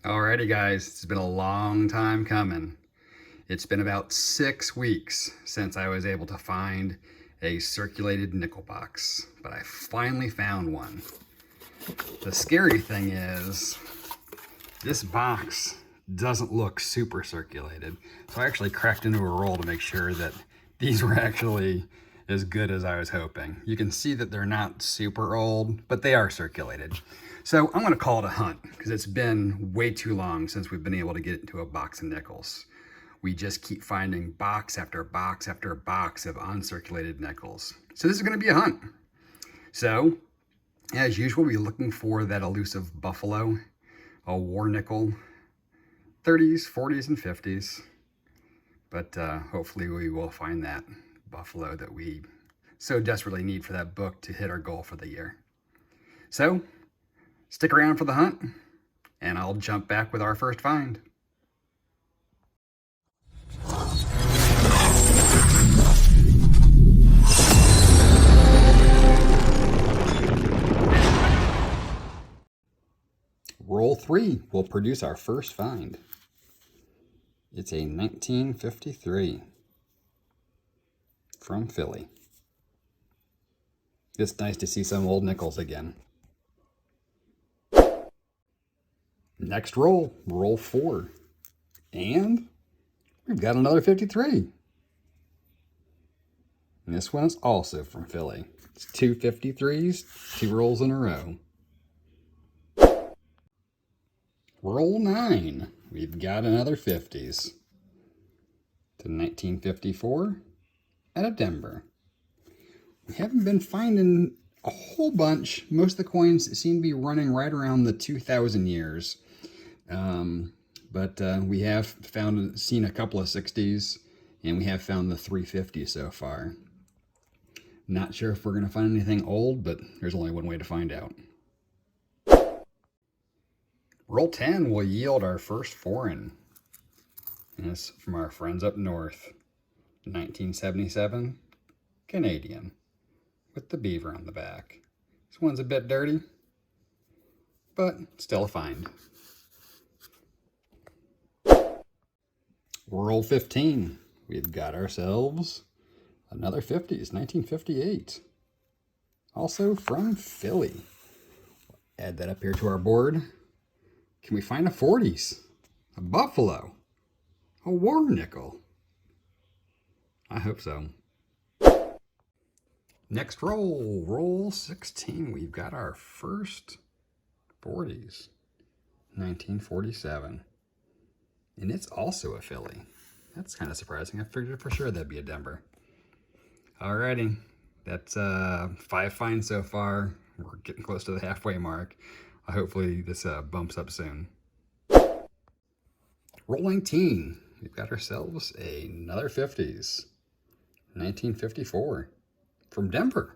Alrighty guys, it's been a long time coming. It's been about 6 weeks since I was able to find a circulated nickel box, but I finally found one. The scary thing is, this box doesn't look super circulated. So I actually cracked into a roll to make sure that these were actually as good as I was hoping. You can see that they're not super old, but they are circulated. So I'm gonna call it a hunt because it's been way too long since we've been able to get into a box of nickels. We just keep finding box after box after box of uncirculated nickels. So this is gonna be a hunt. So as usual, we're looking for that elusive buffalo, a war nickel, 30s, 40s, and 50s. But hopefully we will find that buffalo that we so desperately need for that book to hit our goal for the year. So stick around for the hunt, and I'll jump back with our first find. Roll 3 will produce our first find. It's a 1953 from Philly. It's nice to see some old nickels again. Next roll, roll 4. And we've got another 53. And this one is also from Philly. It's 2 53s, 2 rolls in a row. Roll 9. We've got another 50s. To 1954 out of Denver. We haven't been finding a whole bunch. Most of the coins seem to be running right around the 2000 years. But we have seen a couple of 60s, and we have found the 350 so far. Not sure if we're going to find anything old, but there's only one way to find out. Roll 10 will yield our first foreign. And it's from our friends up north. 1977 Canadian with the beaver on the back. This one's a bit dirty, but still a find. Roll 15. We've got ourselves another 50s, 1958. Also from Philly. Add that up here to our board. Can we find a 40s? A buffalo? A war nickel? I hope so. Next roll, roll 16. We've got our first 40s, 1947. And it's also a Philly. That's kind of surprising. I figured for sure that'd be a Denver. Alrighty, that's 5 finds so far. We're getting close to the halfway mark. Hopefully this bumps up soon. Roll 19. We've got ourselves another 50s, 1954. From Denver.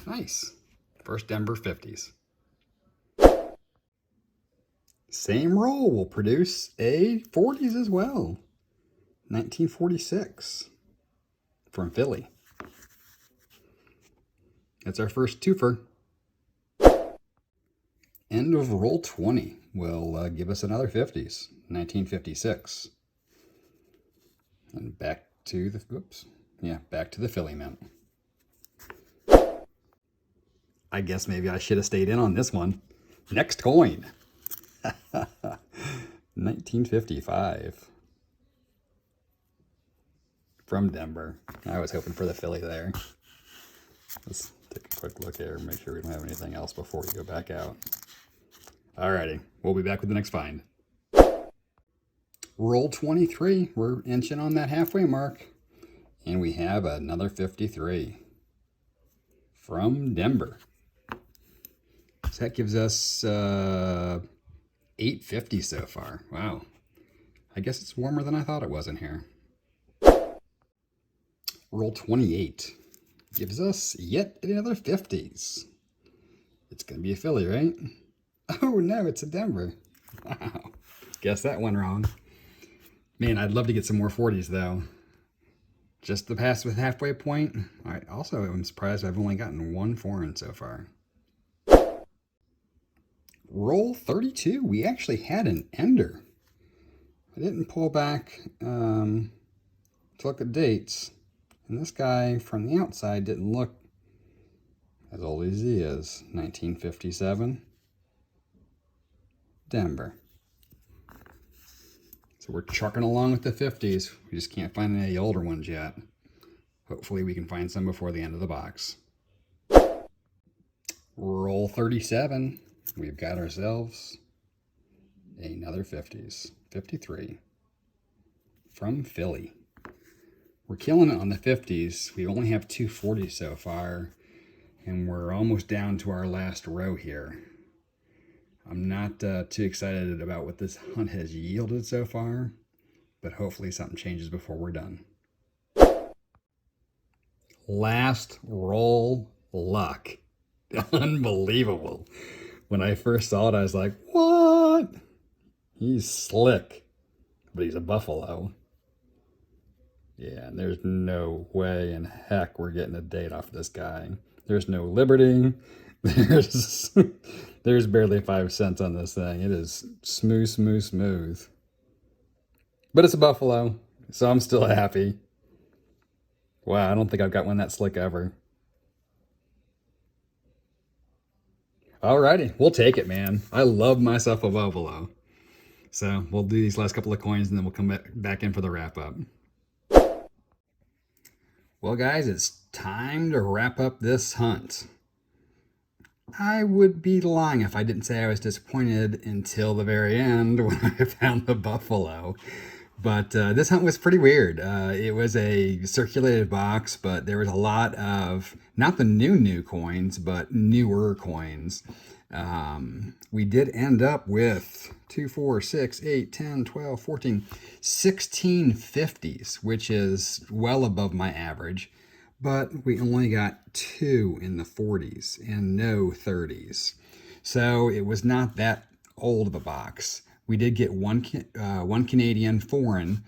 Nice. First Denver 50s. Same roll will produce a 40s as well. 1946. From Philly. That's our first twofer. End of roll 20 will give us another 50s. 1956. And back to the, back to the Philly mint. I guess maybe I should have stayed in on this one. Next coin. 1955. From Denver. I was hoping for the Philly there. Let's take a quick look here and make sure we don't have anything else before we go back out. Alrighty, we'll be back with the next find. Roll 23. We're inching on that halfway mark. And we have another 53 from Denver. So that gives us 850 so far. Wow. I guess it's warmer than I thought it was in here. Roll 28 gives us yet another 50s. It's going to be a Philly, right? Oh no, it's a Denver. Wow. Guess that went wrong. Man, I'd love to get some more 40s though. Just the pass with halfway point. All right, also, I'm surprised I've only gotten one foreign so far. Roll 32, we actually had an ender. I didn't pull back to look at dates. And this guy from the outside didn't look as old as he is. 1957, Denver. So we're trucking along with the 50s. We just can't find any older ones yet. Hopefully we can find some before the end of the box. Roll 37. We've got ourselves another 50s. 53. From Philly. We're killing it on the 50s. We only have 2 40s so far. And we're almost down to our last row here. I'm not too excited about what this hunt has yielded so far, but hopefully something changes before we're done. Last roll luck. Unbelievable. When I first saw it, I was like, what? He's slick, but he's a buffalo. Yeah, and there's no way in heck we're getting a date off this guy. There's no liberty. There's barely 5 cents on this thing. It is smooth, smooth, smooth. But it's a buffalo, so I'm still happy. Wow, I don't think I've got one that slick ever. Alrighty, we'll take it, man. I love myself a buffalo. So we'll do these last couple of coins and then we'll come back in for the wrap up. Well, guys, it's time to wrap up this hunt. I would be lying if I didn't say I was disappointed until the very end when I found the buffalo. But this hunt was pretty weird. It was a circulated box, but there was a lot of, not the new coins, but newer coins. We did end up with 2, 4, 6, 8, 10, 12, 14, 16 50s, which is well above my average. But we only got 2 in the 40s and no 30s. So it was not that old of a box. We did get one Canadian foreign,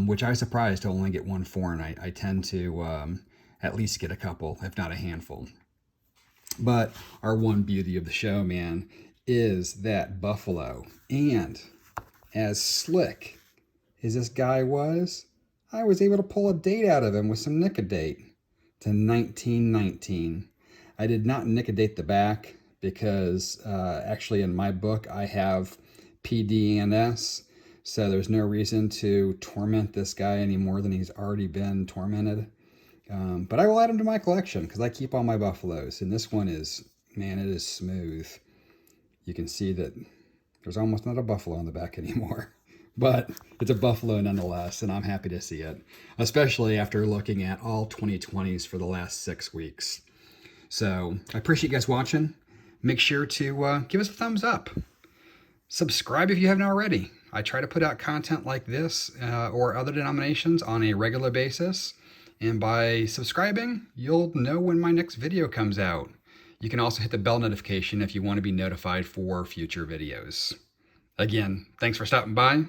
which I was surprised to only get one foreign. I tend to at least get a couple, if not a handful. But our one beauty of the show, man, is that buffalo. And as slick as this guy was, I was able to pull a date out of him with some nicodate to 1919. I did not nicodate the back because actually in my book I have PDNS, so there's no reason to torment this guy any more than he's already been tormented. But I will add him to my collection because I keep all my buffaloes, and this one is, man, it is smooth. You can see that there's almost not a buffalo on the back anymore. But it's a buffalo nonetheless, and I'm happy to see it, especially after looking at all 2020s for the last 6 weeks. So I appreciate you guys watching. Make sure to give us a thumbs up. Subscribe if you haven't already. I try to put out content like this or other denominations on a regular basis. And by subscribing, you'll know when my next video comes out. You can also hit the bell notification if you want to be notified for future videos. Again, thanks for stopping by.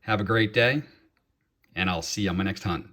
Have a great day, and I'll see you on my next hunt.